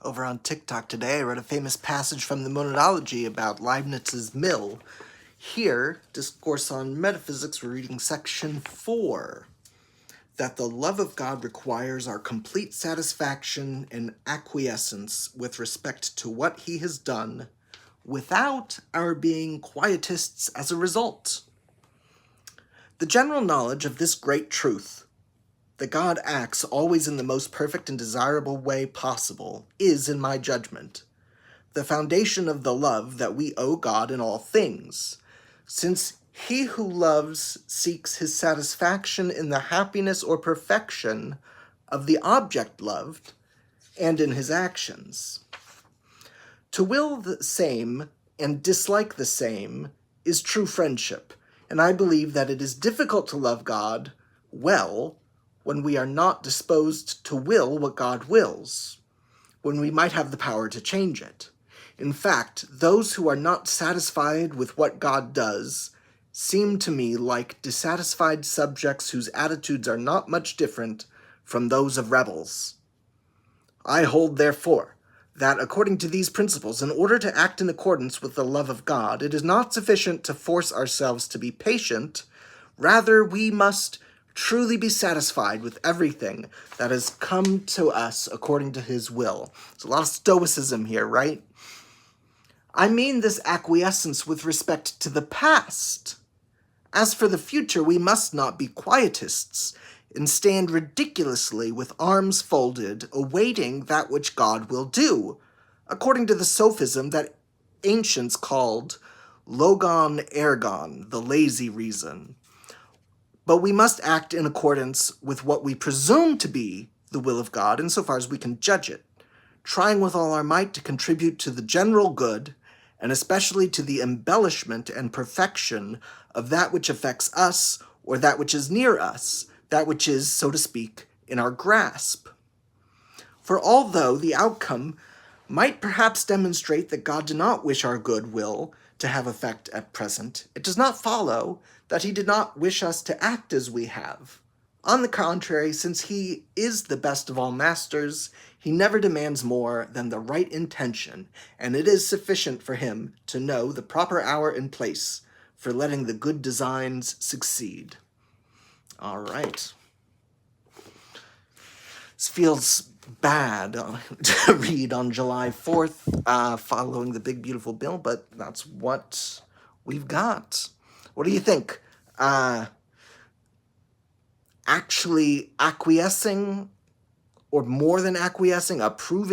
Over on TikTok today, I read a famous passage from the Monadology about Leibniz's mill. Here, Discourse on Metaphysics, we're reading section 4. That the love of God requires our complete satisfaction and acquiescence with respect to what he has done, without our being quietists as a result. The general knowledge of this great truth, that God acts always in the most perfect and desirable way possible, is, in my judgment, the foundation of the love that we owe God in all things, since he who loves seeks his satisfaction in the happiness or perfection of the object loved and in his actions. To will the same and dislike the same is true friendship, and I believe that it is difficult to love God well when we are not disposed to will what God wills, when we might have the power to change it. In fact, those who are not satisfied with what God does seem to me like dissatisfied subjects whose attitudes are not much different from those of rebels. I hold, therefore, that according to these principles, in order to act in accordance with the love of God, it is not sufficient to force ourselves to be patient. Rather, we must truly be satisfied with everything that has come to us according to his will. There's a lot of stoicism here, right? I mean this acquiescence with respect to the past. As for the future, we must not be quietists and stand ridiculously with arms folded, awaiting that which God will do, according to the sophism that ancients called logon ergon, the lazy reason. But we must act in accordance with what we presume to be the will of God, insofar as we can judge it, trying with all our might to contribute to the general good, and especially to the embellishment and perfection of that which affects us, or that which is near us, that which is, so to speak, in our grasp. For although the outcome might perhaps demonstrate that God did not wish our good will to have effect at present, it does not follow that he did not wish us to act as we have. On the contrary, since he is the best of all masters, he never demands more than the right intention, and it is sufficient for him to know the proper hour and place for letting the good designs succeed. All right. This feels bad to read on July 4th, following the big, beautiful bill, but that's what we've got. What do you think? Actually acquiescing, or more than acquiescing, approving